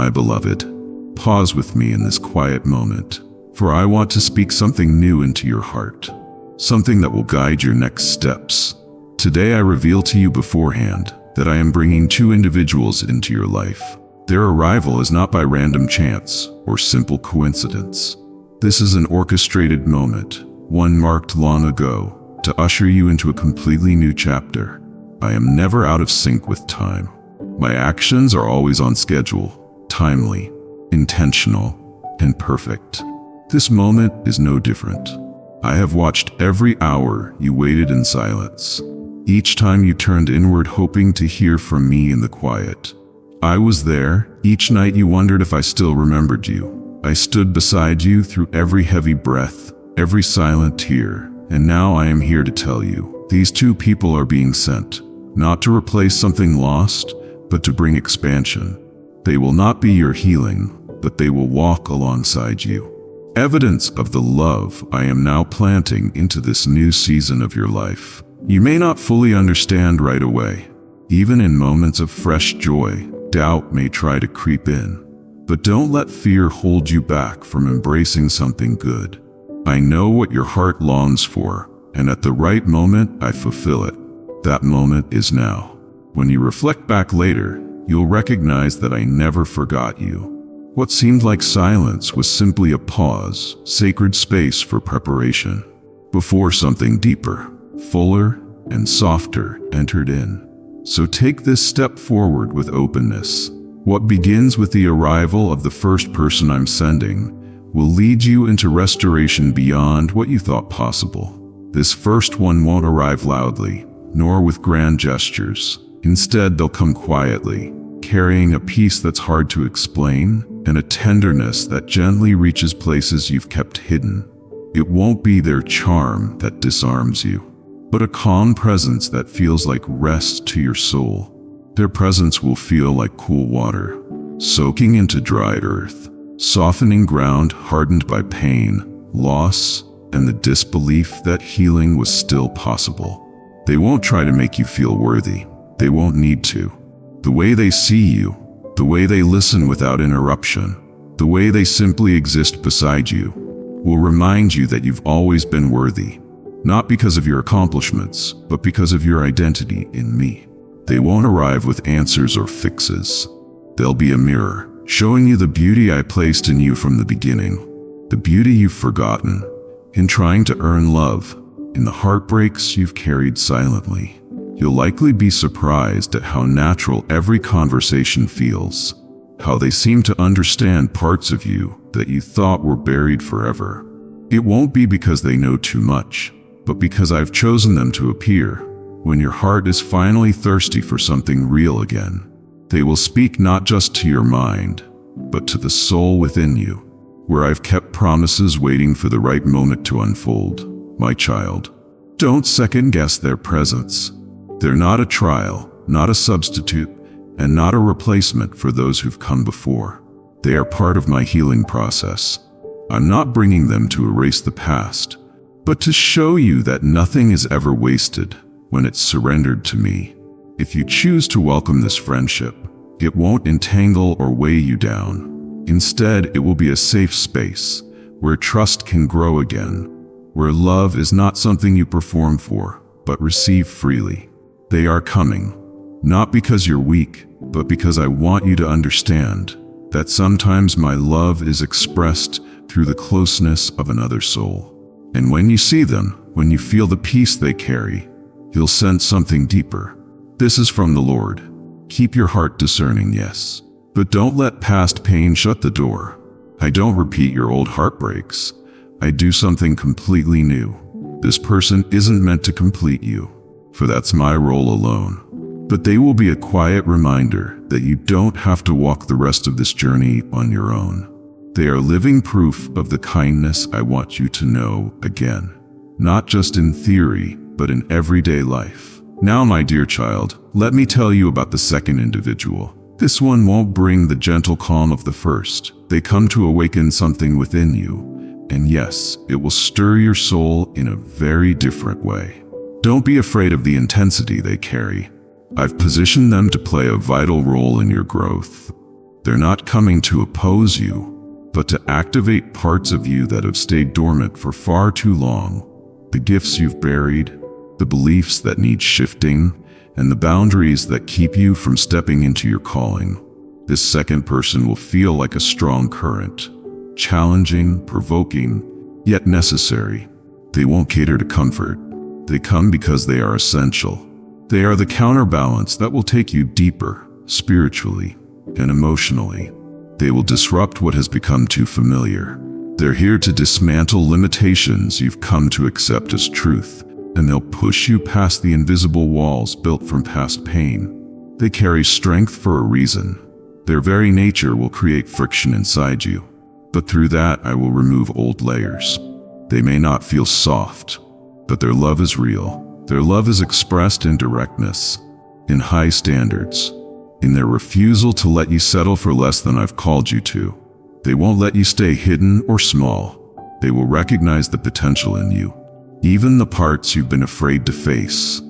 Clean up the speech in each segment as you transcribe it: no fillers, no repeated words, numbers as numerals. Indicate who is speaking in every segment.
Speaker 1: my beloved, pause with me in this quiet moment, for I want to speak something new into your heart, something that will guide your next steps. Today I reveal to you beforehand that I am bringing two individuals into your life. Their arrival is not by random chance or simple coincidence. This is an orchestrated moment, one marked long ago, to usher you into a completely new chapter. I am never out of sync with time. My actions are always on schedule, timely, intentional, and perfect. This moment is no different. I have watched every hour you waited in silence. Each time you turned inward hoping to hear from me in the quiet. I was there. Each night you wondered if I still remembered you. I stood beside you through every heavy breath, every silent tear, and now I am here to tell you, these two people are being sent, not to replace something lost, but to bring expansion. They will not be your healing, but they will walk alongside you. Evidence of the love I am now planting into this new season of your life. You may not fully understand right away. Even in moments of fresh joy, doubt may try to creep in. But don't let fear hold you back from embracing something good. I know what your heart longs for, and at the right moment, I fulfill it. That moment is now. When you reflect back later, you'll recognize that I never forgot you. What seemed like silence was simply a pause, sacred space for preparation, before something deeper, fuller, and softer entered in. So take this step forward with openness. What begins with the arrival of the first person I'm sending will lead you into restoration beyond what you thought possible. This first one won't arrive loudly, nor with grand gestures. Instead, they'll come quietly, carrying a peace that's hard to explain and a tenderness that gently reaches places you've kept hidden. It won't be their charm that disarms you, but a calm presence that feels like rest to your soul. Their presence will feel like cool water, soaking into dry earth, softening ground hardened by pain, loss, and the disbelief that healing was still possible. They won't try to make you feel worthy. They won't need to. The way they see you, the way they listen without interruption, the way they simply exist beside you, will remind you that you've always been worthy. Not because of your accomplishments, but because of your identity in me. They won't arrive with answers or fixes. They'll be a mirror, showing you the beauty I placed in you from the beginning, the beauty you've forgotten, in trying to earn love, in the heartbreaks you've carried silently. You'll likely be surprised at how natural every conversation feels, how they seem to understand parts of you that you thought were buried forever. It won't be because they know too much, but because I've chosen them to appear when your heart is finally thirsty for something real again. They will speak not just to your mind, but to the soul within you, where I've kept promises waiting for the right moment to unfold. My child, don't second-guess their presence. They're not a trial, not a substitute, and not a replacement for those who've come before. They are part of my healing process. I'm not bringing them to erase the past, but to show you that nothing is ever wasted when it's surrendered to me. If you choose to welcome this friendship, it won't entangle or weigh you down. Instead, it will be a safe space where trust can grow again, where love is not something you perform for, but receive freely. They are coming, not because you're weak, but because I want you to understand that sometimes my love is expressed through the closeness of another soul. And when you see them, when you feel the peace they carry, you'll sense something deeper. This is from the Lord. Keep your heart discerning, yes. But don't let past pain shut the door. I don't repeat your old heartbreaks. I do something completely new. This person isn't meant to complete you, for that's my role alone. But they will be a quiet reminder that you don't have to walk the rest of this journey on your own. They are living proof of the kindness I want you to know again, not just in theory, but in everyday life. Now, my dear child, let me tell you about the second individual. This one won't bring the gentle calm of the first. They come to awaken something within you, and yes, it will stir your soul in a very different way. Don't be afraid of the intensity they carry. I've positioned them to play a vital role in your growth. They're not coming to oppose you, but to activate parts of you that have stayed dormant for far too long. The gifts you've buried, the beliefs that need shifting, and the boundaries that keep you from stepping into your calling. This second person will feel like a strong current, challenging, provoking, yet necessary. They won't cater to comfort. They come because they are essential. They are the counterbalance that will take you deeper, spiritually and emotionally. They will disrupt what has become too familiar. They're here to dismantle limitations you've come to accept as truth, and they'll push you past the invisible walls built from past pain. They carry strength for a reason. Their very nature will create friction inside you, but through that I will remove old layers. They may not feel soft, but their love is real. Their love is expressed in directness, in high standards, in their refusal to let you settle for less than I've called you to. They won't let you stay hidden or small. They will recognize the potential in you, even the parts you've been afraid to face,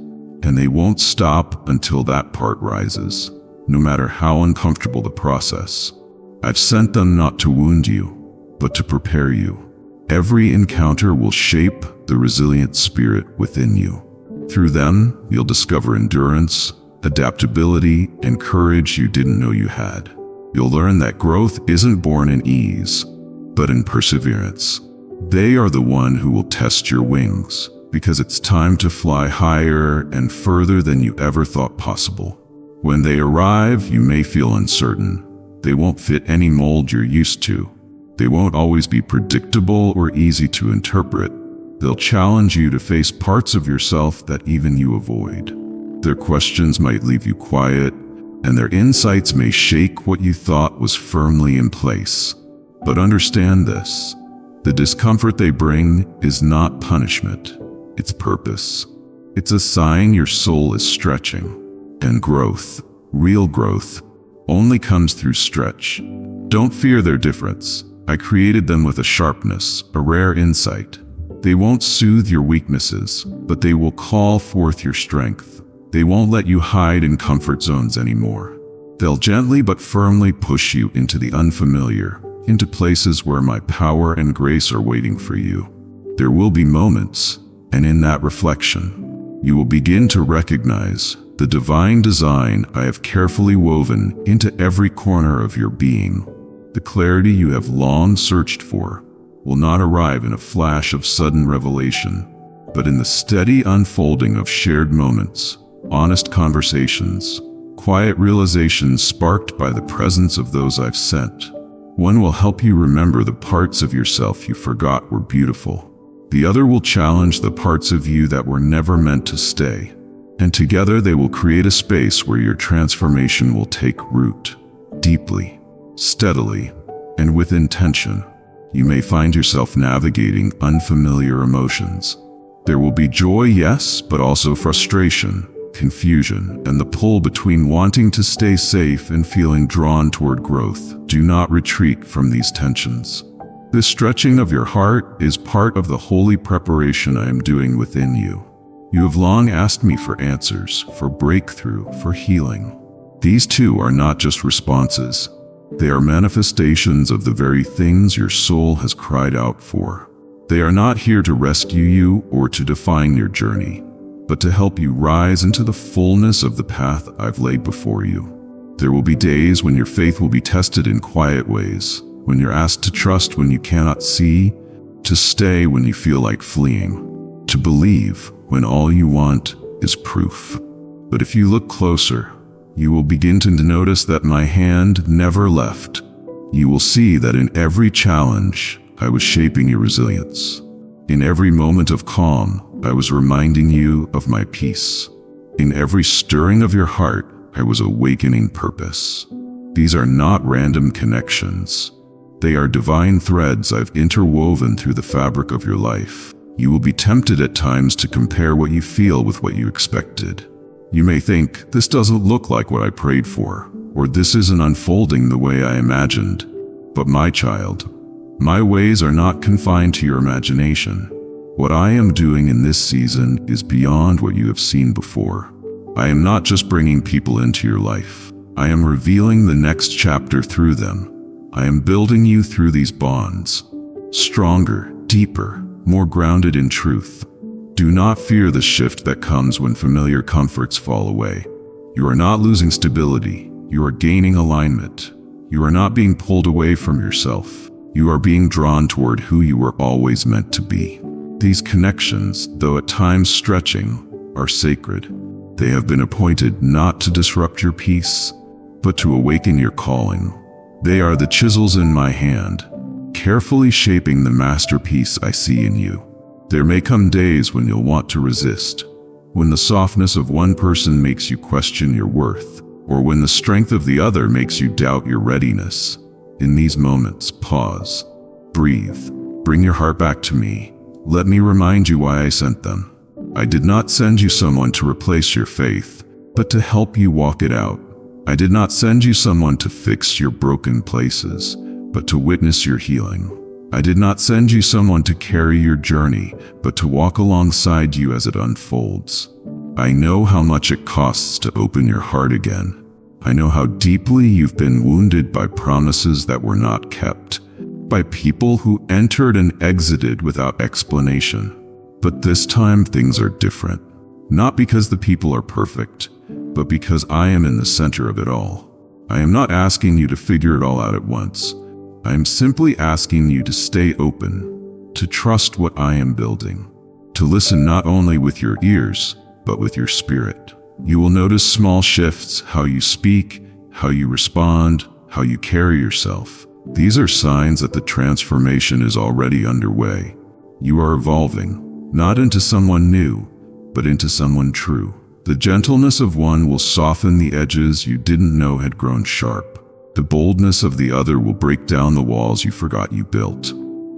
Speaker 1: and they won't stop until that part rises, no matter how uncomfortable the process. I've sent them not to wound you, but to prepare you. Every encounter will shape the resilient spirit within you. Through them, you'll discover endurance, adaptability, and courage you didn't know you had. You'll learn that growth isn't born in ease, but in perseverance. They are the one who will test your wings, because it's time to fly higher and further than you ever thought possible. When they arrive, you may feel uncertain. They won't fit any mold you're used to. They won't always be predictable or easy to interpret. They'll challenge you to face parts of yourself that even you avoid. Their questions might leave you quiet, and their insights may shake what you thought was firmly in place. But understand this: the discomfort they bring is not punishment, it's purpose. It's a sign your soul is stretching. And growth, real growth, only comes through stretch. Don't fear their difference. I created them with a sharpness, a rare insight. They won't soothe your weaknesses, but they will call forth your strength. They won't let you hide in comfort zones anymore. They'll gently but firmly push you into the unfamiliar, into places where my power and grace are waiting for you. There will be moments, and in that reflection, you will begin to recognize the divine design I have carefully woven into every corner of your being. The clarity you have long searched for will not arrive in a flash of sudden revelation, but in the steady unfolding of shared moments, honest conversations, quiet realizations sparked by the presence of those I've sent. One will help you remember the parts of yourself you forgot were beautiful. The other will challenge the parts of you that were never meant to stay. And together they will create a space where your transformation will take root, deeply, steadily, and with intention. You may find yourself navigating unfamiliar emotions. There will be joy, yes, but also frustration, confusion, and the pull between wanting to stay safe and feeling drawn toward growth. Do not retreat from these tensions. This stretching of your heart is part of the holy preparation I am doing within you. You have long asked me for answers, for breakthrough, for healing. These too are not just responses. They are manifestations of the very things your soul has cried out for. They are not here to rescue you or to define your journey, but to help you rise into the fullness of the path I've laid before you. There will be days when your faith will be tested in quiet ways, when you're asked to trust when you cannot see, to stay when you feel like fleeing, to believe when all you want is proof. But if you look closer, you will begin to notice that my hand never left. You will see that in every challenge, I was shaping your resilience. In every moment of calm, I was reminding you of my peace. In every stirring of your heart, I was awakening purpose. These are not random connections. They are divine threads I've interwoven through the fabric of your life. You will be tempted at times to compare what you feel with what you expected. You may think, this doesn't look like what I prayed for, or this isn't unfolding the way I imagined. But my child, my ways are not confined to your imagination. What I am doing in this season is beyond what you have seen before. I am not just bringing people into your life. I am revealing the next chapter through them. I am building you through these bonds. Stronger, deeper, more grounded in truth. Do not fear the shift that comes when familiar comforts fall away. You are not losing stability. You are gaining alignment. You are not being pulled away from yourself. You are being drawn toward who you were always meant to be. These connections, though at times stretching, are sacred. They have been appointed not to disrupt your peace, but to awaken your calling. They are the chisels in my hand, carefully shaping the masterpiece I see in you. There may come days when you'll want to resist, when the softness of one person makes you question your worth, or when the strength of the other makes you doubt your readiness. In these moments, pause, breathe, bring your heart back to me. Let me remind you why I sent them. I did not send you someone to replace your faith, but to help you walk it out. I did not send you someone to fix your broken places, but to witness your healing. I did not send you someone to carry your journey, but to walk alongside you as it unfolds. I know how much it costs to open your heart again. I know how deeply you've been wounded by promises that were not kept, by people who entered and exited without explanation. But this time things are different. Not because the people are perfect, but because I am in the center of it all. I am not asking you to figure it all out at once. I am simply asking you to stay open, to trust what I am building, to listen not only with your ears, but with your spirit. You will notice small shifts, how you speak, how you respond, how you carry yourself. These are signs that the transformation is already underway. You are evolving, not into someone new, but into someone true. The gentleness of one will soften the edges you didn't know had grown sharp. The boldness of the other will break down the walls you forgot you built.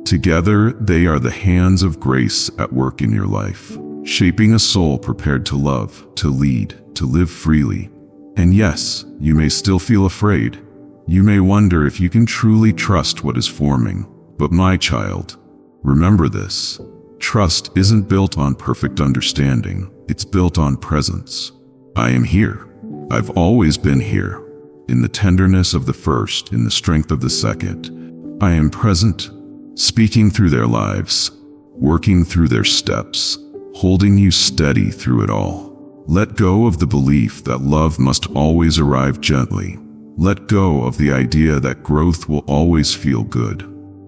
Speaker 1: Together, they are the hands of grace at work in your life, shaping a soul prepared to love, to lead, to live freely. And yes, you may still feel afraid. You may wonder if you can truly trust what is forming. But my child, remember this. Trust isn't built on perfect understanding. It's built on presence. I am here. I've always been here. In the tenderness of the first, in the strength of the second. I am present, speaking through their lives, working through their steps, holding you steady through it all. Let go of the belief that love must always arrive gently. Let go of the idea that growth will always feel good.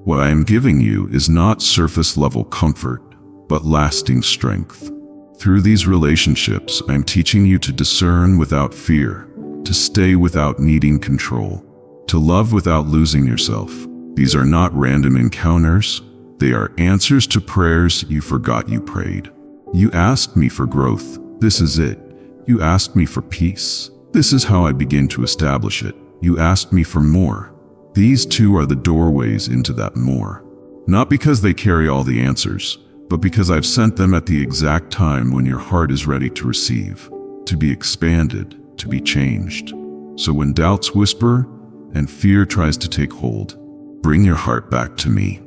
Speaker 1: What I am giving you is not surface-level comfort, but lasting strength. Through these relationships, I am teaching you to discern without fear, to stay without needing control, to love without losing yourself. These are not random encounters. They are answers to prayers you forgot you prayed. You asked me for growth. This is it. You asked me for peace. This is how I begin to establish it. You asked me for more. These two are the doorways into that more. Not because they carry all the answers, but because I've sent them at the exact time when your heart is ready to receive, to be expanded, to be changed. So when doubts whisper and fear tries to take hold, bring your heart back to me.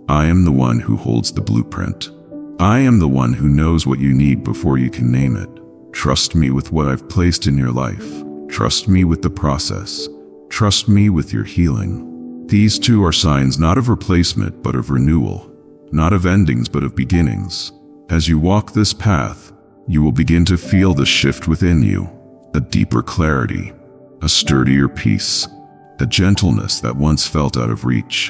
Speaker 1: I am the one who holds the blueprint. I am the one who knows what you need before you can name it. Trust me with what I've placed in your life. Trust me with the process. Trust me with your healing. These two are signs not of replacement, but of renewal. Not of endings, but of beginnings. As you walk this path, you will begin to feel the shift within you. A deeper clarity, a sturdier peace, a gentleness that once felt out of reach.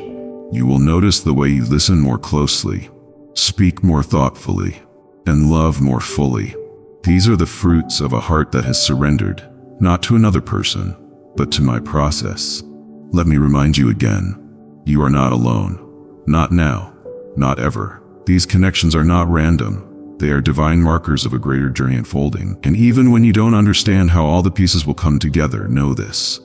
Speaker 1: You will notice the way you listen more closely, speak more thoughtfully, and love more fully. These are the fruits of a heart that has surrendered, not to another person, but to my process. Let me remind you again, you are not alone. Not now, not ever. These connections are not random. They are divine markers of a greater journey unfolding. And even when you don't understand how all the pieces will come together, know this.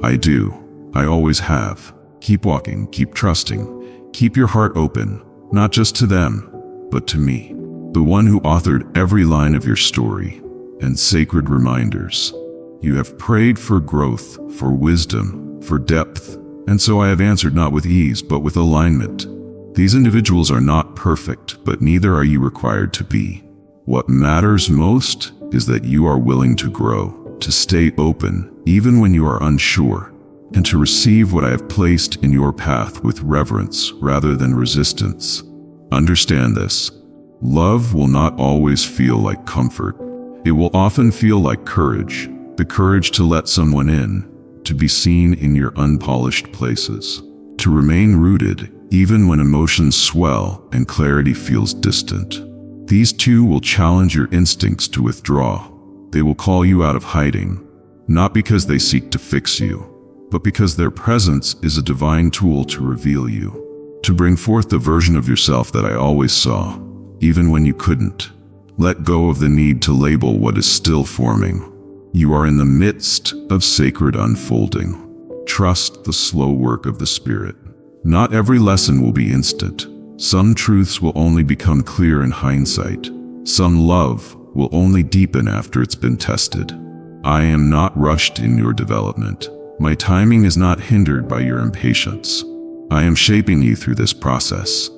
Speaker 1: I do. I always have. Keep walking, keep trusting. Keep your heart open, not just to them, but to me, the one who authored every line of your story and sacred reminders. You have prayed for growth, for wisdom, for depth, and so I have answered not with ease, but with alignment. These individuals are not perfect, but neither are you required to be. What matters most is that you are willing to grow, to stay open even when you are unsure, and to receive what I have placed in your path with reverence rather than resistance. Understand this. Love will not always feel like comfort. It will often feel like courage, the courage to let someone in, to be seen in your unpolished places, to remain rooted even when emotions swell and clarity feels distant. These two will challenge your instincts to withdraw. They will call you out of hiding, not because they seek to fix you, but because their presence is a divine tool to reveal you, to bring forth the version of yourself that I always saw, even when you couldn't. Let go of the need to label what is still forming. You are in the midst of sacred unfolding. Trust the slow work of the Spirit. Not every lesson will be instant. Some truths will only become clear in hindsight. Some love will only deepen after it's been tested. I am not rushed in your development. My timing is not hindered by your impatience. I am shaping you through this process.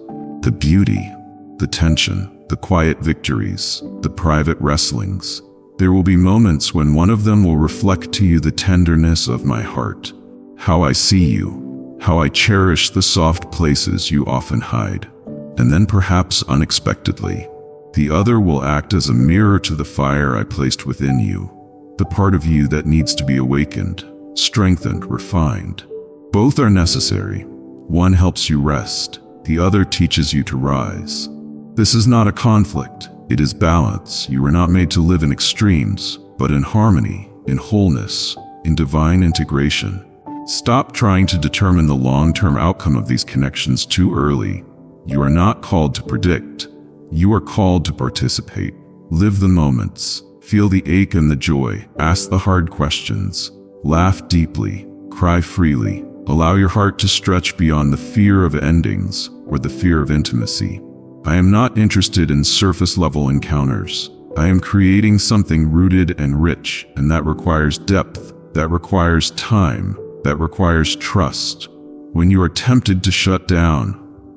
Speaker 1: The beauty, the tension, the quiet victories, the private wrestlings. There will be moments when one of them will reflect to you the tenderness of my heart, how I see you, how I cherish the soft places you often hide. And then perhaps unexpectedly, the other will act as a mirror to the fire I placed within you, the part of you that needs to be awakened, strengthened, refined. Both are necessary. One helps you rest, the other teaches you to rise. This is not a conflict, it is balance. You were not made to live in extremes, but in harmony, in wholeness, in divine integration. Stop trying to determine the long-term outcome of these connections too early. You are not called to predict. You are called to participate. Live the moments. Feel the ache and the joy. Ask the hard questions. Laugh deeply. Cry freely. Allow your heart to stretch beyond the fear of endings or the fear of intimacy. I am not interested in surface-level encounters. I am creating something rooted and rich, and that requires depth, that requires time, that requires trust. When you are tempted to shut down,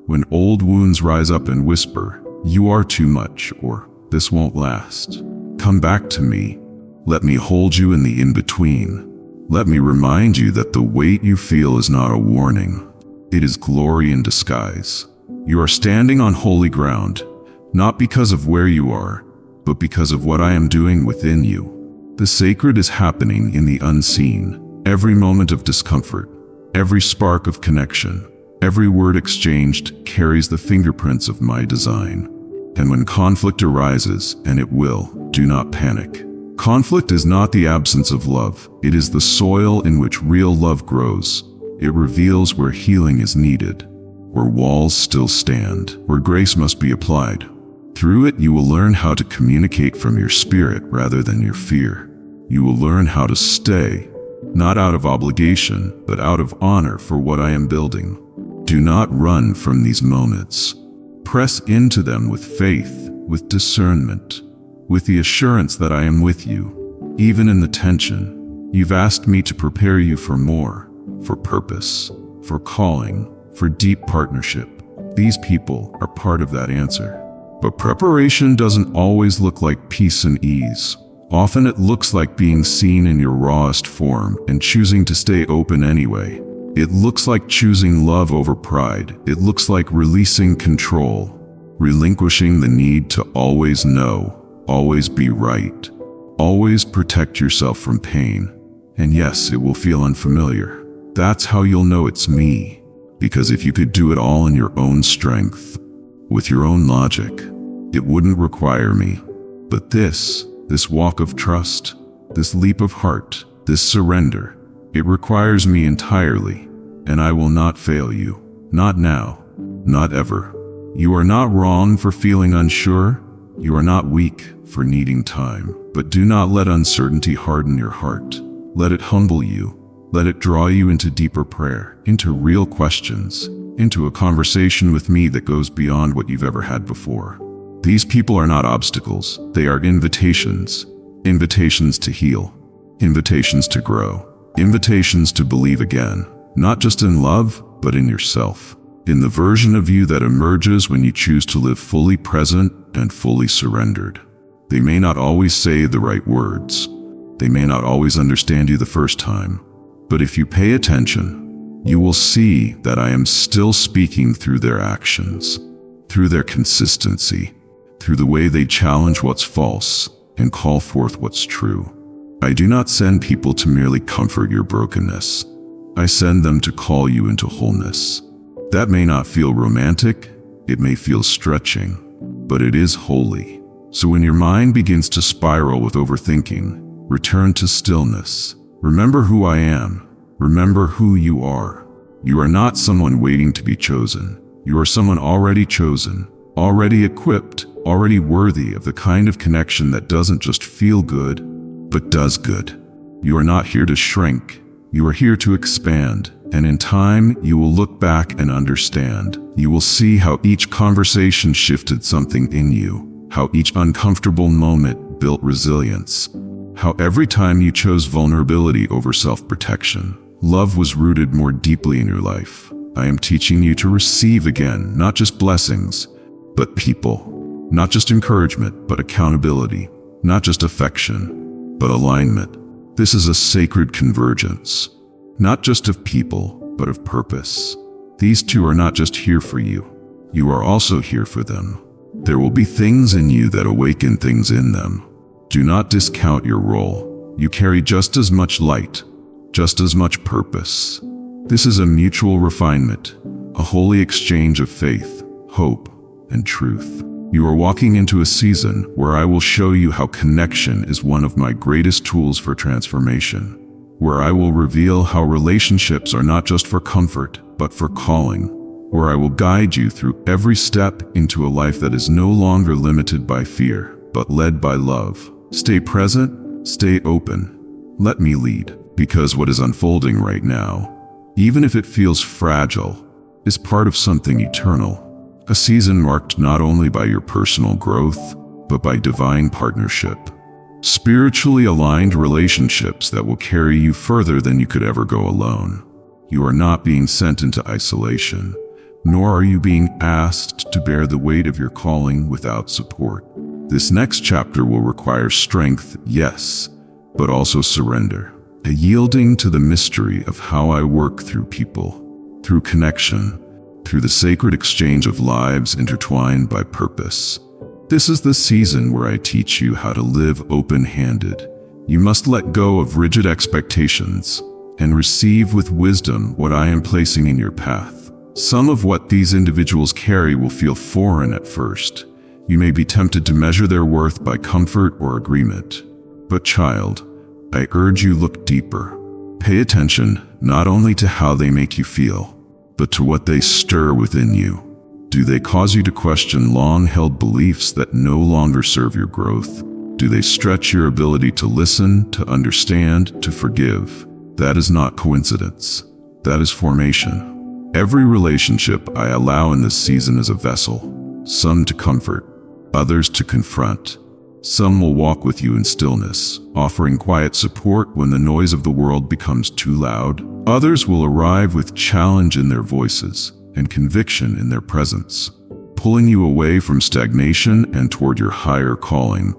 Speaker 1: when old wounds rise up and whisper, "You are too much," or "This won't last," come back to me. Let me hold you in the in-between. Let me remind you that the weight you feel is not a warning. It is glory in disguise. You are standing on holy ground, not because of where you are, but because of what I am doing within you. The sacred is happening in the unseen. Every moment of discomfort, every spark of connection, every word exchanged carries the fingerprints of my design. And when conflict arises, and it will, do not panic. Conflict is not the absence of love. It is the soil in which real love grows. It reveals where healing is needed, where walls still stand, where grace must be applied. Through it, you will learn how to communicate from your spirit rather than your fear. You will learn how to stay, not out of obligation, but out of honor for what I am building. Do not run from these moments. Press into them with faith, with discernment, with the assurance that I am with you, even in the tension. You've asked me to prepare you for more, for purpose, for calling, for deep partnership. These people are part of that answer. But preparation doesn't always look like peace and ease. Often it looks like being seen in your rawest form and choosing to stay open anyway. It looks like choosing love over pride. It looks like releasing control, relinquishing the need to always know, always be right, always protect yourself from pain. And yes, it will feel unfamiliar. That's how you'll know it's me. Because if you could do it all in your own strength, with your own logic, it wouldn't require me. But this walk of trust, this leap of heart, this surrender, it requires me entirely, and I will not fail you. Not now, not ever. You are not wrong for feeling unsure. You are not weak for needing time. But do not let uncertainty harden your heart. Let it humble you. Let it draw you into deeper prayer, into real questions, into a conversation with me that goes beyond what you've ever had before. These people are not obstacles. They are invitations. Invitations to heal. Invitations to grow. Invitations to believe again. Not just in love, but in yourself. In the version of you that emerges when you choose to live fully present and fully surrendered. They may not always say the right words. They may not always understand you the first time, but if you pay attention, you will see that I am still speaking through their actions, through their consistency, through the way they challenge what's false and call forth what's true. I do not send people to merely comfort your brokenness. I send them to call you into wholeness. That may not feel romantic, it may feel stretching, but it is holy. So when your mind begins to spiral with overthinking, return to stillness. Remember who I am. Remember who you are. You are not someone waiting to be chosen. You are someone already chosen, already equipped, already worthy of the kind of connection that doesn't just feel good, but does good. You are not here to shrink. You are here to expand. And in time, you will look back and understand. You will see how each conversation shifted something in you, how each uncomfortable moment built resilience, how every time you chose vulnerability over self-protection, love was rooted more deeply in your life. I am teaching you to receive again, not just blessings, but people. Not just encouragement, but accountability. Not just affection, but alignment. This is a sacred convergence. Not just of people, but of purpose. These two are not just here for you. You are also here for them. There will be things in you that awaken things in them. Do not discount your role. You carry just as much light, just as much purpose. This is a mutual refinement, a holy exchange of faith, hope, and truth. You are walking into a season where I will show you how connection is one of my greatest tools for transformation, where I will reveal how relationships are not just for comfort, but for calling, where I will guide you through every step into a life that is no longer limited by fear, but led by love. Stay present, stay open. Let me lead, because what is unfolding right now, even if it feels fragile, is part of something eternal. A season marked not only by your personal growth, but by divine partnership. Spiritually aligned relationships that will carry you further than you could ever go alone. You are not being sent into isolation, nor are you being asked to bear the weight of your calling without support. This next chapter will require strength, yes, but also surrender. A yielding to the mystery of how I work through people, through connection, through the sacred exchange of lives intertwined by purpose. This is the season where I teach you how to live open-handed. You must let go of rigid expectations and receive with wisdom what I am placing in your path. Some of what these individuals carry will feel foreign at first. You may be tempted to measure their worth by comfort or agreement. But child, I urge you look deeper. Pay attention not only to how they make you feel, but to what they stir within you. Do they cause you to question long-held beliefs that no longer serve your growth? Do they stretch your ability to listen, to understand, to forgive? That is not coincidence. That is formation. Every relationship I allow in this season is a vessel, some to comfort, others to confront. Some will walk with you in stillness, offering quiet support when the noise of the world becomes too loud. Others will arrive with challenge in their voices and conviction in their presence, pulling you away from stagnation and toward your higher calling.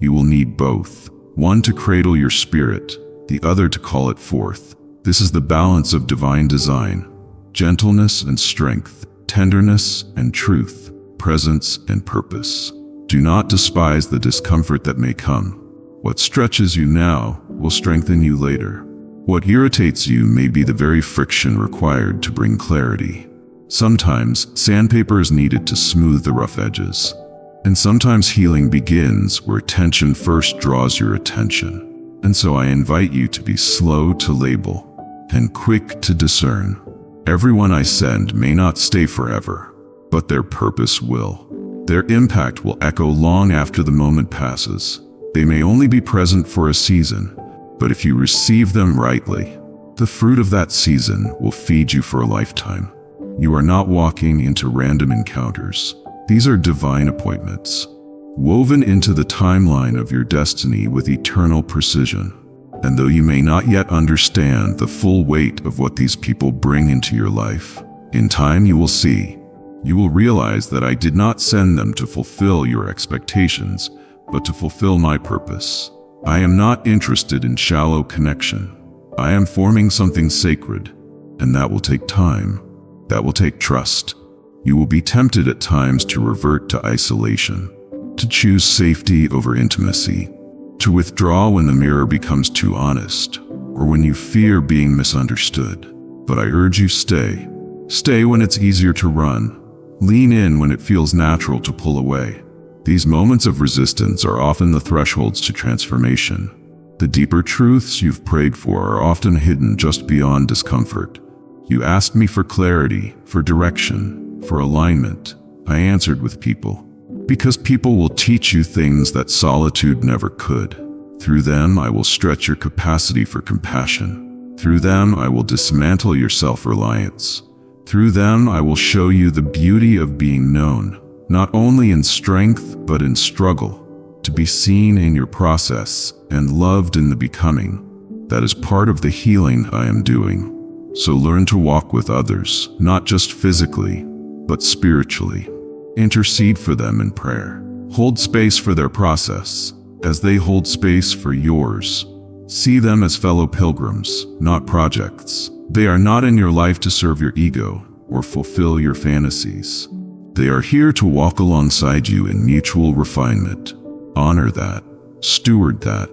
Speaker 1: You will need both, one to cradle your spirit, the other to call it forth. This is the balance of divine design: gentleness and strength, tenderness and truth, presence and purpose. Do not despise the discomfort that may come. What stretches you now will strengthen you later. What irritates you may be the very friction required to bring clarity. Sometimes sandpaper is needed to smooth the rough edges. And sometimes healing begins where tension first draws your attention. And so I invite you to be slow to label and quick to discern. Everyone I send may not stay forever, but their purpose will. Their impact will echo long after the moment passes. They may only be present for a season, but if you receive them rightly, the fruit of that season will feed you for a lifetime. You are not walking into random encounters. These are divine appointments, woven into the timeline of your destiny with eternal precision. And though you may not yet understand the full weight of what these people bring into your life, in time you will see. You will realize that I did not send them to fulfill your expectations, but to fulfill my purpose. I am not interested in shallow connection. I am forming something sacred, and that will take time. That will take trust. You will be tempted at times to revert to isolation, to choose safety over intimacy, to withdraw when the mirror becomes too honest, or when you fear being misunderstood. But I urge you, stay. Stay when it's easier to run. Lean in when it feels natural to pull away. These moments of resistance are often the thresholds to transformation. The deeper truths you've prayed for are often hidden just beyond discomfort. You asked me for clarity, for direction, for alignment. I answered with people. Because people will teach you things that solitude never could. Through them, I will stretch your capacity for compassion. Through them, I will dismantle your self-reliance. Through them, I will show you the beauty of being known, not only in strength, but in struggle. To be seen in your process and loved in the becoming. That is part of the healing I am doing. So learn to walk with others, not just physically, but spiritually. Intercede for them in prayer. Hold space for their process, as they hold space for yours. See them as fellow pilgrims, not projects. They are not in your life to serve your ego or fulfill your fantasies. They are here to walk alongside you in mutual refinement. Honor that, steward that,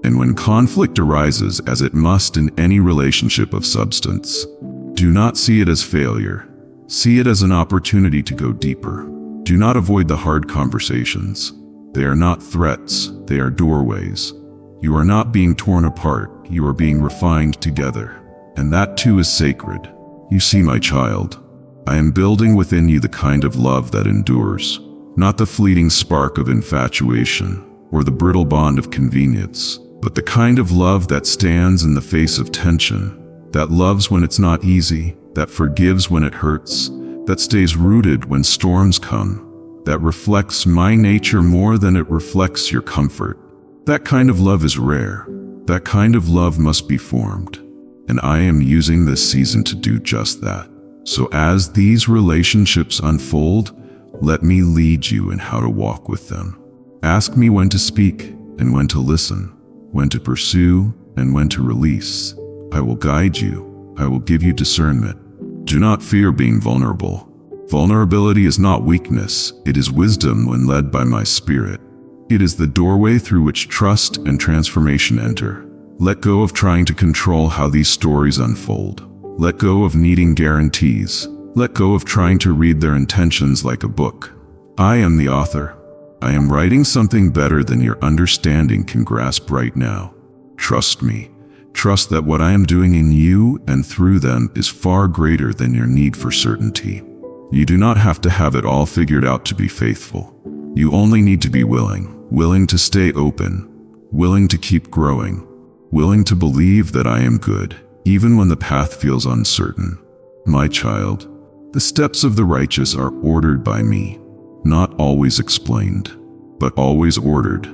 Speaker 1: and when conflict arises, as it must in any relationship of substance, do not see it as failure. See it as an opportunity to go deeper. Do not avoid the hard conversations. They are not threats, they are doorways. You are not being torn apart, you are being refined together. And that too is sacred. You see, my child, I am building within you the kind of love that endures, not the fleeting spark of infatuation or the brittle bond of convenience, but the kind of love that stands in the face of tension, that loves when it's not easy, that forgives when it hurts, that stays rooted when storms come, that reflects my nature more than it reflects your comfort. That kind of love is rare. That kind of love must be formed. And I am using this season to do just that. So as these relationships unfold, let me lead you in how to walk with them. Ask me when to speak and when to listen, when to pursue and when to release. I will guide you. I will give you discernment. Do not fear being vulnerable. Vulnerability is not weakness. It is wisdom when led by my spirit. It is the doorway through which trust and transformation enter. Let go of trying to control how these stories unfold. Let go of needing guarantees. Let go of trying to read their intentions like a book. I am the author. I am writing something better than your understanding can grasp right now. Trust me. Trust that what I am doing in you and through them is far greater than your need for certainty. You do not have to have it all figured out to be faithful. You only need to be willing to stay open, willing to keep growing, willing to believe that I am good, even when the path feels uncertain. My child, the steps of the righteous are ordered by me, not always explained, but always ordered.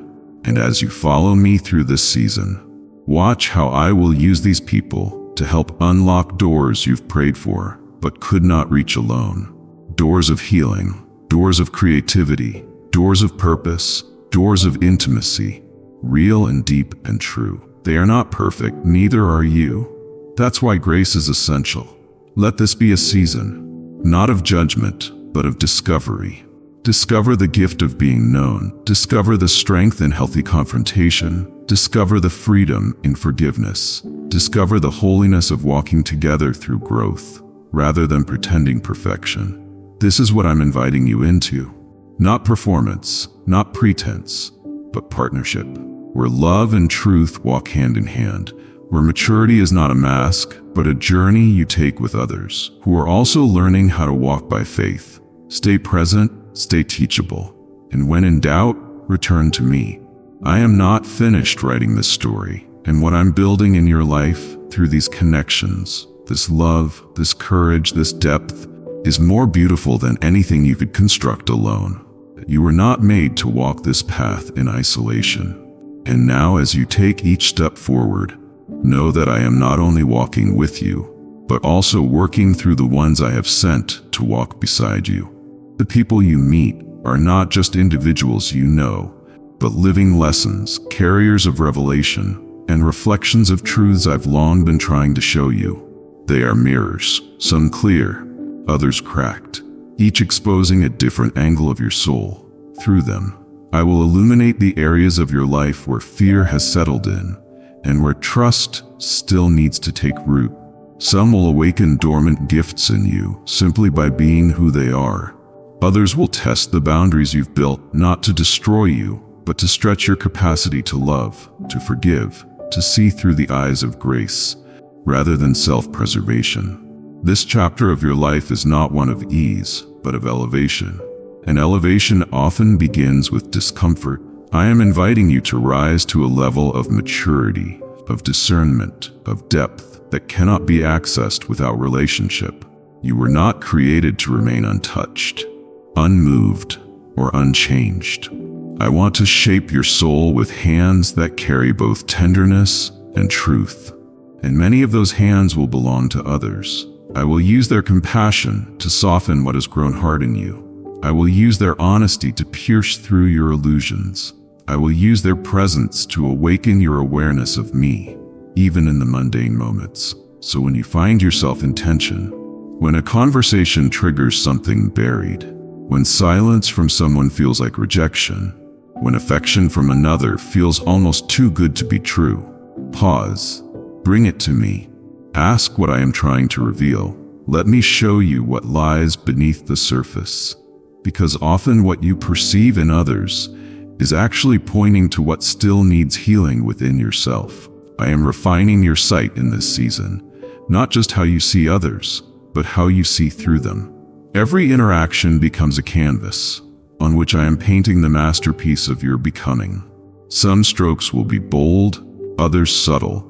Speaker 1: And as you follow me through this season, watch how I will use these people to help unlock doors you've prayed for, but could not reach alone. Doors of healing, doors of creativity, doors of purpose, doors of intimacy, real and deep and true. They are not perfect, neither are you. That's why grace is essential. Let this be a season, not of judgment, but of discovery. Discover the gift of being known. Discover the strength in healthy confrontation. Discover the freedom in forgiveness. Discover the holiness of walking together through growth, rather than pretending perfection. This is what I'm inviting you into. Not performance, not pretense, but partnership, where love and truth walk hand in hand, where maturity is not a mask, but a journey you take with others, who are also learning how to walk by faith. Stay present, stay teachable, and when in doubt, return to me. I am not finished writing this story, and what I'm building in your life through these connections, this love, this courage, this depth, is more beautiful than anything you could construct alone. You were not made to walk this path in isolation. And now as you take each step forward, know that I am not only walking with you, but also working through the ones I have sent to walk beside you. The people you meet are not just individuals you know, but living lessons, carriers of revelation, and reflections of truths I've long been trying to show you. They are mirrors, some clear, others cracked, each exposing a different angle of your soul. Through them, I will illuminate the areas of your life where fear has settled in, and where trust still needs to take root. Some will awaken dormant gifts in you simply by being who they are. Others will test the boundaries you've built, not to destroy you, but to stretch your capacity to love, to forgive, to see through the eyes of grace, rather than self-preservation. This chapter of your life is not one of ease, but of elevation. And elevation often begins with discomfort. I am inviting you to rise to a level of maturity, of discernment, of depth that cannot be accessed without relationship. You were not created to remain untouched, unmoved, or unchanged. I want to shape your soul with hands that carry both tenderness and truth. And many of those hands will belong to others. I will use their compassion to soften what has grown hard in you. I will use their honesty to pierce through your illusions. I will use their presence to awaken your awareness of me, even in the mundane moments. So when you find yourself in tension, when a conversation triggers something buried, when silence from someone feels like rejection, when affection from another feels almost too good to be true, pause. Bring it to me. Ask what I am trying to reveal. Let me show you what lies beneath the surface. Because often what you perceive in others is actually pointing to what still needs healing within yourself. I am refining your sight in this season, not just how you see others, but how you see through them. Every interaction becomes a canvas on which I am painting the masterpiece of your becoming. Some strokes will be bold, others subtle,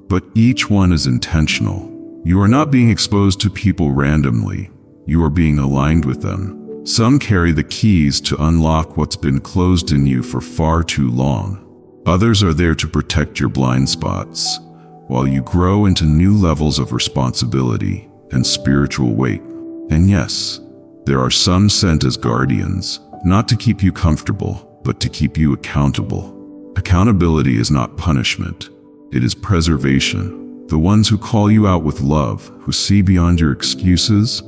Speaker 1: but each one is intentional. You are not being exposed to people randomly. You are being aligned with them. Some carry the keys to unlock what's been closed in you for far too long. Others are there to protect your blind spots, while you grow into new levels of responsibility and spiritual weight. And yes, there are some sent as guardians, not to keep you comfortable, but to keep you accountable. Accountability is not punishment. It is preservation. The ones who call you out with love, who see beyond your excuses,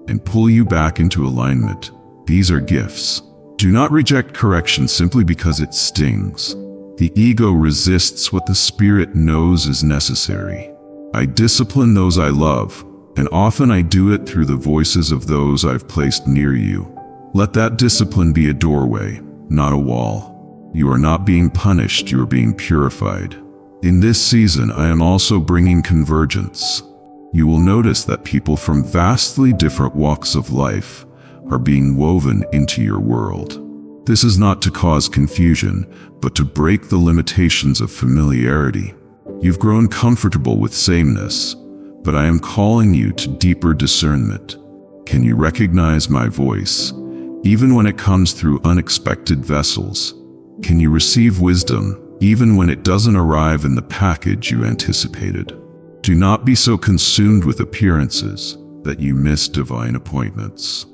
Speaker 1: and pull you back into alignment. These are gifts. Do not reject correction simply because it stings. The ego resists what the spirit knows is necessary. I discipline those I love, and often I do it through the voices of those I've placed near you. Let that discipline be a doorway, not a wall. You are not being punished, you are being purified. In this season, I am also bringing convergence. You will notice that people from vastly different walks of life are being woven into your world. This is not to cause confusion, but to break the limitations of familiarity. You've grown comfortable with sameness, but I am calling you to deeper discernment. Can you recognize my voice, even when it comes through unexpected vessels? Can you receive wisdom, even when it doesn't arrive in the package you anticipated? Do not be so consumed with appearances that you miss divine appointments.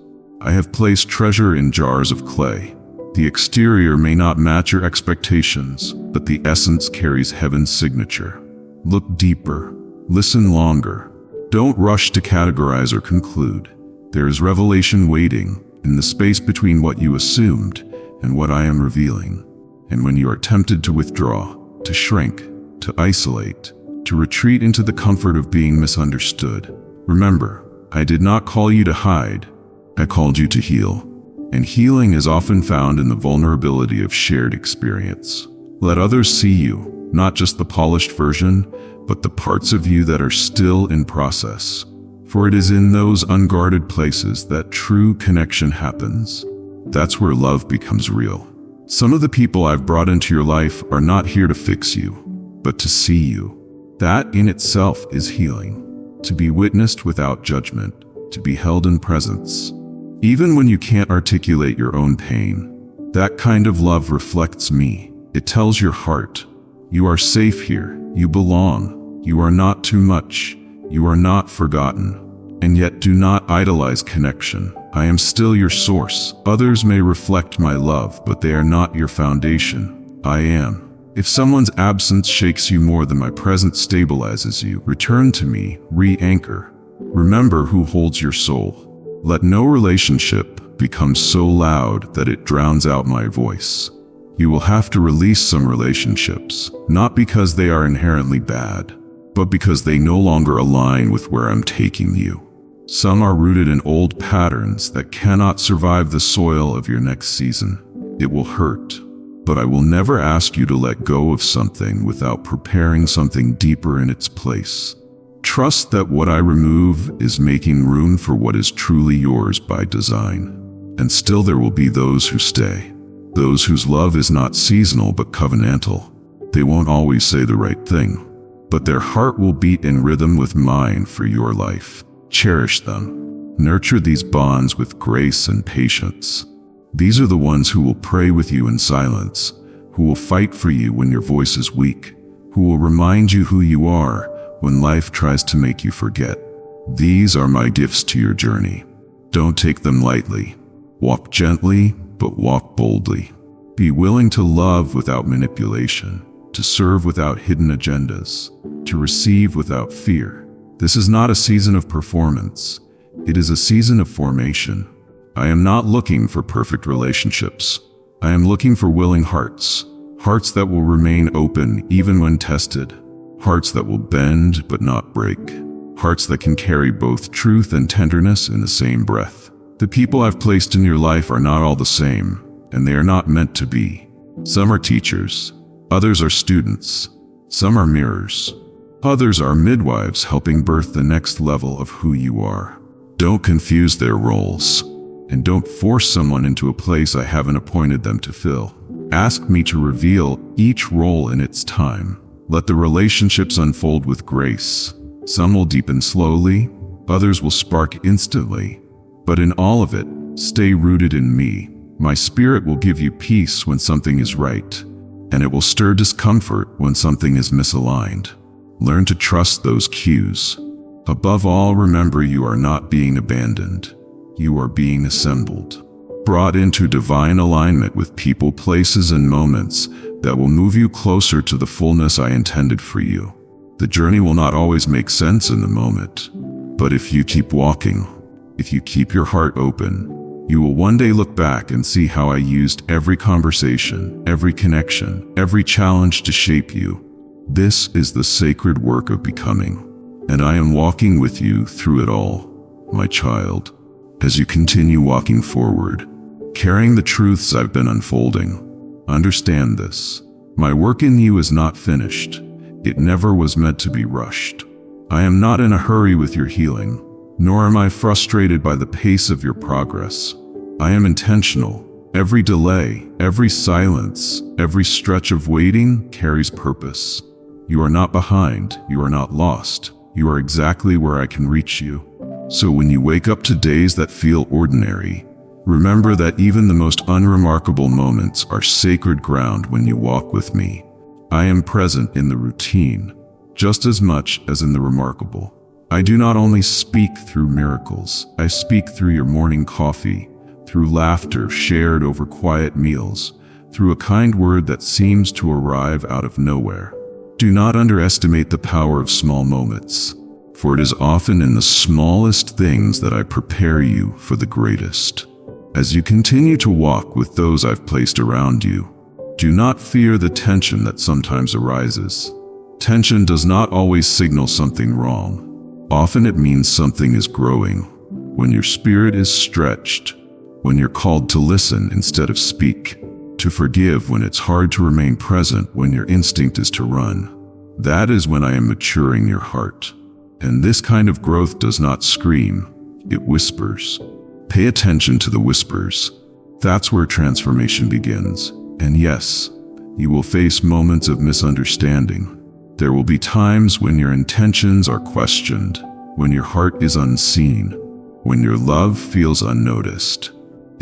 Speaker 1: I have placed treasure in jars of clay. The exterior may not match your expectations, but the essence carries heaven's signature. Look deeper. Listen longer. Don't rush to categorize or conclude. There is revelation waiting in the space between what you assumed and what I am revealing. And when you are tempted to withdraw, to shrink, to isolate, to retreat into the comfort of being misunderstood, remember, I did not call you to hide. I called you to heal. And healing is often found in the vulnerability of shared experience. Let others see you, not just the polished version, but the parts of you that are still in process. For it is in those unguarded places that true connection happens. That's where love becomes real. Some of the people I've brought into your life are not here to fix you, but to see you. That in itself is healing. To be witnessed without judgment, to be held in presence. Even when you can't articulate your own pain, that kind of love reflects me. It tells your heart, you are safe here, you belong, you are not too much, you are not forgotten. And yet do not idolize connection. I am still your source. Others may reflect my love, but they are not your foundation. I am. If someone's absence shakes you more than my presence stabilizes you, return to me, re-anchor. Remember who holds your soul. Let no relationship become so loud that it drowns out my voice. You will have to release some relationships, not because they are inherently bad, but because they no longer align with where I'm taking you. Some are rooted in old patterns that cannot survive the soil of your next season. It will hurt, but I will never ask you to let go of something without preparing something deeper in its place. Trust that what I remove is making room for what is truly yours by design. And still there will be those who stay. Those whose love is not seasonal but covenantal. They won't always say the right thing, but their heart will beat in rhythm with mine for your life. Cherish them. Nurture these bonds with grace and patience. These are the ones who will pray with you in silence, who will fight for you when your voice is weak, who will remind you who you are when life tries to make you forget. These are my gifts to your journey. Don't take them lightly. Walk gently, but walk boldly. Be willing to love without manipulation, to serve without hidden agendas, to receive without fear. This is not a season of performance. It is a season of formation. I am not looking for perfect relationships. I am looking for willing hearts. Hearts that will remain open even when tested. Hearts that will bend but not break. Hearts that can carry both truth and tenderness in the same breath. The people I've placed in your life are not all the same, and they are not meant to be. Some are teachers. Others are students. Some are mirrors. Others are midwives helping birth the next level of who you are. Don't confuse their roles, and don't force someone into a place I haven't appointed them to fill. Ask me to reveal each role in its time. Let the relationships unfold with grace. Some will deepen slowly, others will spark instantly. But in all of it, stay rooted in me. My spirit will give you peace when something is right, and it will stir discomfort when something is misaligned. Learn to trust those cues. Above all, remember you are not being abandoned. You are being assembled, brought into divine alignment with people, places, and moments that will move you closer to the fullness I intended for you. The journey will not always make sense in the moment, but if you keep walking, if you keep your heart open, you will one day look back and see how I used every conversation, every connection, every challenge to shape you. This is the sacred work of becoming, and I am walking with you through it all, my child. As you continue walking forward, carrying the truths I've been unfolding, understand this. My work in you is not finished. It never was meant to be rushed. I am not in a hurry with your healing, nor am I frustrated by the pace of your progress. I am intentional. Every delay, every silence, every stretch of waiting carries purpose. You are not behind. You are not lost. You are exactly where I can reach you. So when you wake up to days that feel ordinary, remember that even the most unremarkable moments are sacred ground when you walk with me. I am present in the routine, just as much as in the remarkable. I do not only speak through miracles, I speak through your morning coffee, through laughter shared over quiet meals, through a kind word that seems to arrive out of nowhere. Do not underestimate the power of small moments, for it is often in the smallest things that I prepare you for the greatest. As you continue to walk with those I've placed around you, do not fear the tension that sometimes arises. Tension does not always signal something wrong. Often it means something is growing. When your spirit is stretched, when you're called to listen instead of speak, to forgive when it's hard to remain present, when your instinct is to run. That is when I am maturing your heart. And this kind of growth does not scream, it whispers. Pay attention to the whispers. That's where transformation begins. And yes, you will face moments of misunderstanding. There will be times when your intentions are questioned, when your heart is unseen, when your love feels unnoticed.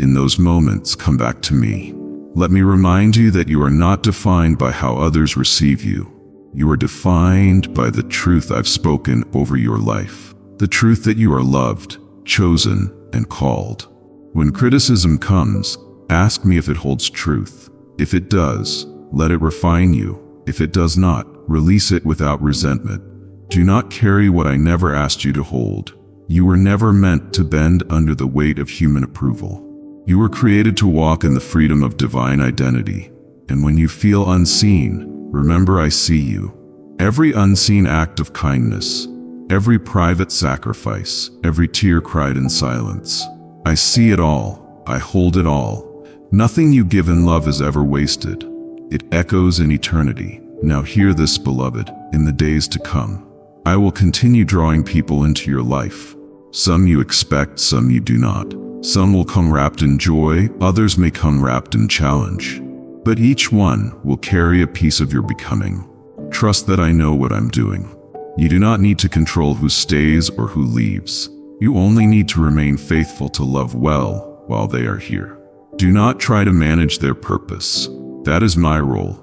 Speaker 1: In those moments, come back to me. Let me remind you that you are not defined by how others receive you. You are defined by the truth I've spoken over your life. The truth that you are loved, chosen, and called. When criticism comes, ask me if it holds truth. If it does, Let it refine you. If it does not, release it without resentment. Do not carry what I never asked you to hold. You were never meant to bend under the weight of human approval. You were created to walk in the freedom of divine identity. And when you feel unseen, remember I see you. Every unseen act of kindness, every private sacrifice, every tear cried in silence. I see it all. I hold it all. Nothing you give in love is ever wasted. It echoes in eternity. Now hear this, beloved, in the days to come. I will continue drawing people into your life. Some you expect, some you do not. Some will come wrapped in joy, others may come wrapped in challenge. But each one will carry a piece of your becoming. Trust that I know what I'm doing. You do not need to control who stays or who leaves. You only need to remain faithful to love well while they are here. Do not try to manage their purpose. That is my role,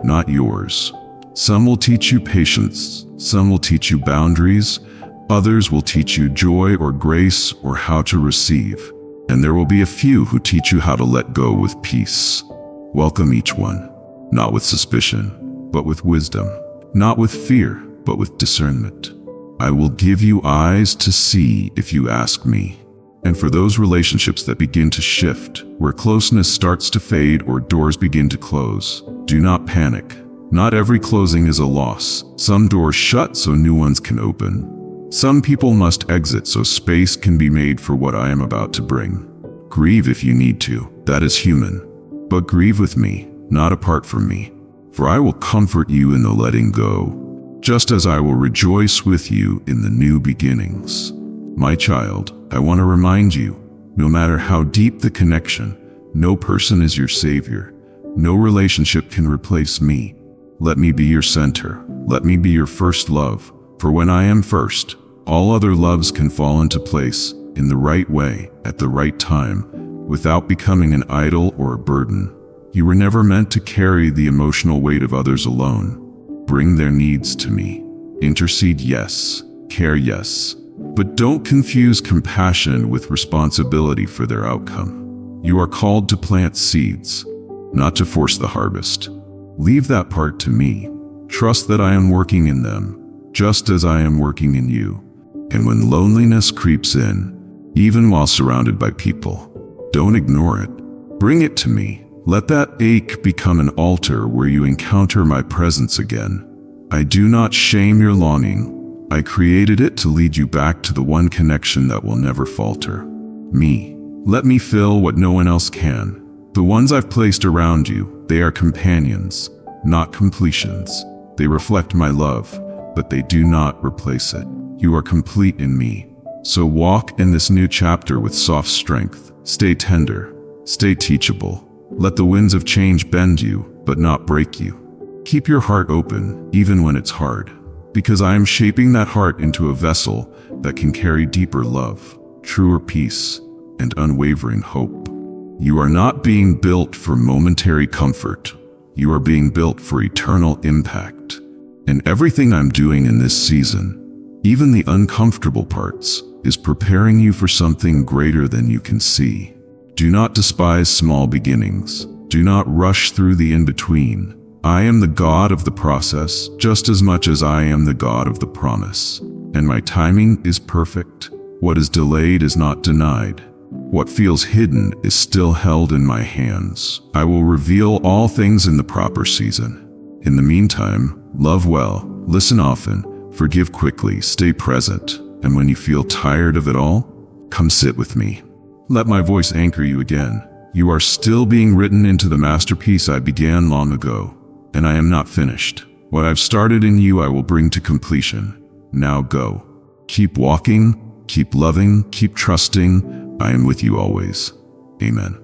Speaker 1: not yours. Some will teach you patience, some will teach you boundaries, others will teach you joy or grace or how to receive. And there will be a few who teach you how to let go with peace. Welcome each one, not with suspicion, but with wisdom, not with fear, but with discernment. I will give you eyes to see if you ask me. And for those relationships that begin to shift, where closeness starts to fade or doors begin to close, do not panic. Not every closing is a loss. Some doors shut so new ones can open. Some people must exit so space can be made for what I am about to bring. Grieve if you need to, that is human. But grieve with me, not apart from me. For I will comfort you in the letting go, just as I will rejoice with you in the new beginnings. My child, I want to remind you, no matter how deep the connection, no person is your savior. No relationship can replace me. Let me be your center. Let me be your first love. For when I am first, all other loves can fall into place in the right way, at the right time, without becoming an idol or a burden. You were never meant to carry the emotional weight of others alone. Bring their needs to me. Intercede, yes. Care, yes. But don't confuse compassion with responsibility for their outcome. You are called to plant seeds, not to force the harvest. Leave that part to me. Trust that I am working in them, just as I am working in you. And when loneliness creeps in, even while surrounded by people, don't ignore it. Bring it to me. Let that ache become an altar where you encounter my presence again. I do not shame your longing. I created it to lead you back to the one connection that will never falter. Me. Let me fill what no one else can. The ones I've placed around you, they are companions, not completions. They reflect my love, but they do not replace it. You are complete in me. So walk in this new chapter with soft strength. Stay tender. Stay teachable. Let the winds of change bend you, but not break you. Keep your heart open, even when it's hard, because I am shaping that heart into a vessel that can carry deeper love, truer peace, and unwavering hope. You are not being built for momentary comfort. You are being built for eternal impact. And everything I'm doing in this season, even the uncomfortable parts, is preparing you for something greater than you can see. Do not despise small beginnings. Do not rush through the in-between. I am the God of the process just as much as I am the God of the promise. And my timing is perfect. What is delayed is not denied. What feels hidden is still held in my hands. I will reveal all things in the proper season. In the meantime, love well, listen often, forgive quickly, stay present. And when you feel tired of it all, come sit with me. Let my voice anchor you again. You are still being written into the masterpiece I began long ago, and I am not finished. What I've started in you I will bring to completion. Now go. Keep walking, keep loving, keep trusting. I am with you always. Amen.